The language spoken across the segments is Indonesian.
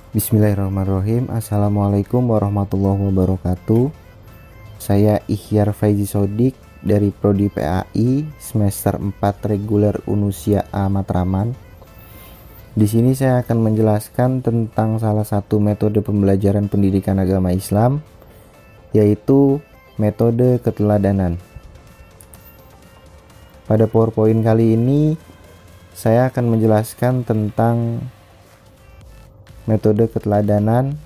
Bismillahirrahmanirrahim. Assalamualaikum warahmatullahi wabarakatuh. Saya Ihyar Faizi Sodik dari Prodi PAI semester 4 reguler Unusia A Matraman. Di sini saya akan menjelaskan tentang salah satu metode pembelajaran pendidikan agama Islam, yaitu metode keteladanan. Pada PowerPoint kali ini saya akan menjelaskan tentang metode keteladanan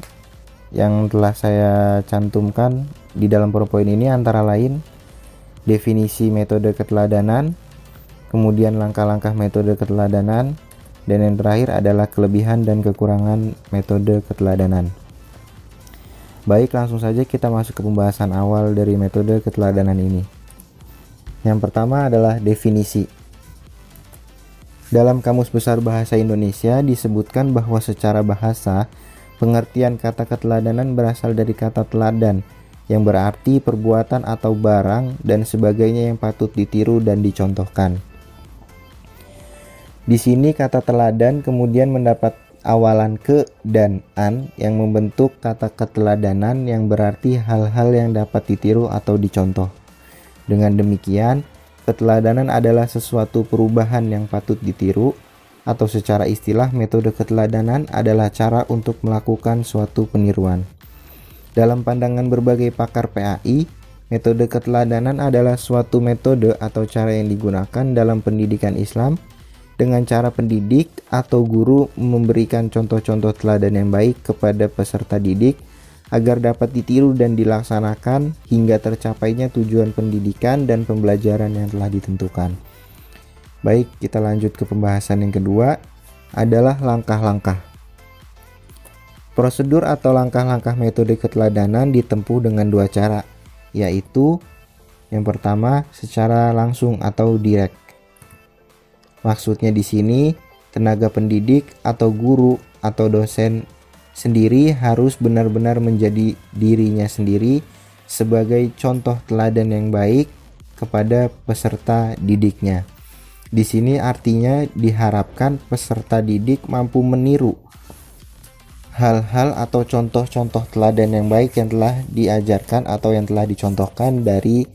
yang telah saya cantumkan di dalam PowerPoint ini, antara lain definisi metode keteladanan, kemudian langkah-langkah metode keteladanan, dan yang terakhir adalah kelebihan dan kekurangan metode keteladanan. Baik, langsung saja kita masuk ke pembahasan awal dari metode keteladanan ini. Yang pertama adalah definisi. Dalam Kamus Besar Bahasa Indonesia disebutkan bahwa secara bahasa, pengertian kata keteladanan berasal dari kata teladan, yang berarti perbuatan atau barang dan sebagainya yang patut ditiru dan dicontohkan. Di sini kata teladan kemudian mendapat awalan ke dan an yang membentuk kata keteladanan yang berarti hal-hal yang dapat ditiru atau dicontoh. Dengan demikian, keteladanan adalah sesuatu perubahan yang patut ditiru, atau secara istilah metode keteladanan adalah cara untuk melakukan suatu peniruan. Dalam pandangan berbagai pakar PAI, metode keteladanan adalah suatu metode atau cara yang digunakan dalam pendidikan Islam dengan cara pendidik atau guru memberikan contoh-contoh teladan yang baik kepada peserta didik agar dapat ditiru dan dilaksanakan hingga tercapainya tujuan pendidikan dan pembelajaran yang telah ditentukan. Baik, kita lanjut ke pembahasan yang kedua, adalah langkah-langkah. Prosedur atau langkah-langkah metode keteladanan ditempuh dengan dua cara, yaitu yang pertama secara langsung atau direct. Maksudnya di sini, tenaga pendidik atau guru atau dosen sendiri harus benar-benar menjadi dirinya sendiri sebagai contoh teladan yang baik kepada peserta didiknya. Di sini artinya diharapkan peserta didik mampu meniru hal-hal atau contoh-contoh teladan yang baik yang telah diajarkan atau yang telah dicontohkan dari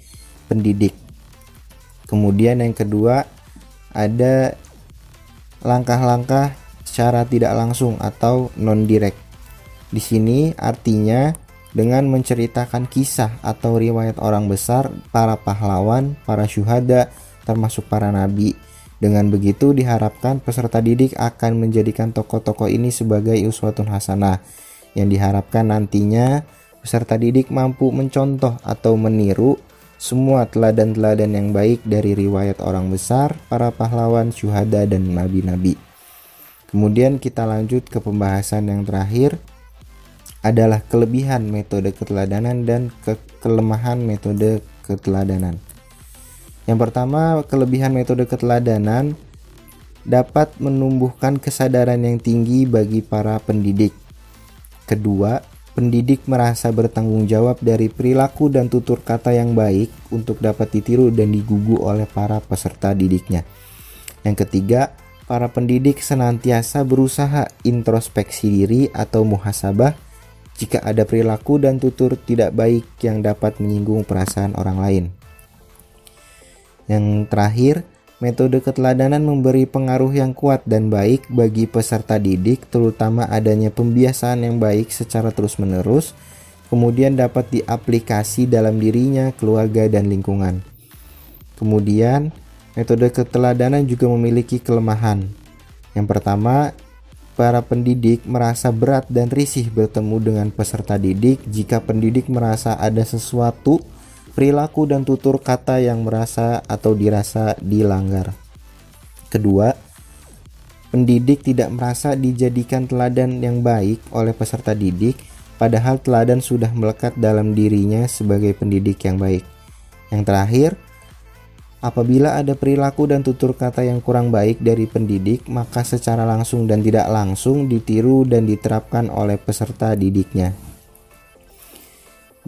pendidik. Kemudian yang kedua, ada langkah-langkah secara tidak langsung atau non-direct. Di sini artinya dengan menceritakan kisah atau riwayat orang besar, para pahlawan, para syuhada, termasuk para nabi. Dengan begitu diharapkan peserta didik akan menjadikan tokoh-tokoh ini sebagai uswatun hasanah, yang diharapkan nantinya peserta didik mampu mencontoh atau meniru semua teladan-teladan yang baik dari riwayat orang besar, para pahlawan, syuhada, dan nabi-nabi. Kemudian kita lanjut ke pembahasan yang terakhir, adalah kelebihan metode keteladanan dan kelemahan metode keteladanan. Yang pertama, kelebihan metode keteladanan dapat menumbuhkan kesadaran yang tinggi bagi para pendidik. Kedua, pendidik merasa bertanggung jawab dari perilaku dan tutur kata yang baik untuk dapat ditiru dan digugu oleh para peserta didiknya. Yang ketiga, para pendidik senantiasa berusaha introspeksi diri atau muhasabah jika ada perilaku dan tutur tidak baik yang dapat menyinggung perasaan orang lain. Yang terakhir, metode keteladanan memberi pengaruh yang kuat dan baik bagi peserta didik, terutama adanya pembiasaan yang baik secara terus-menerus, kemudian dapat diaplikasi dalam dirinya, keluarga, dan lingkungan. Kemudian, metode keteladanan juga memiliki kelemahan. Yang pertama, para pendidik merasa berat dan risih bertemu dengan peserta didik jika pendidik merasa ada sesuatu perilaku dan tutur kata yang merasa atau dirasa dilanggar. Kedua, pendidik tidak merasa dijadikan teladan yang baik oleh peserta didik, padahal teladan sudah melekat dalam dirinya sebagai pendidik yang baik. Yang terakhir, apabila ada perilaku dan tutur kata yang kurang baik dari pendidik, maka secara langsung dan tidak langsung ditiru dan diterapkan oleh peserta didiknya.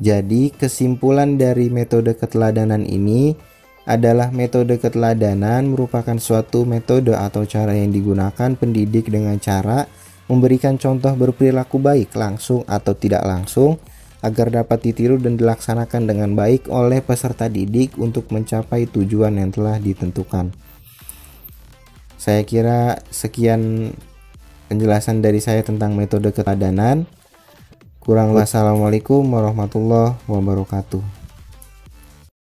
Jadi, kesimpulan dari metode keteladanan ini adalah metode keteladanan merupakan suatu metode atau cara yang digunakan pendidik dengan cara memberikan contoh berperilaku baik langsung atau tidak langsung agar dapat ditiru dan dilaksanakan dengan baik oleh peserta didik untuk mencapai tujuan yang telah ditentukan. Saya kira sekian penjelasan dari saya tentang metode keteladanan. Kurang lebih, wassalamualaikum warahmatullahi wabarakatuh.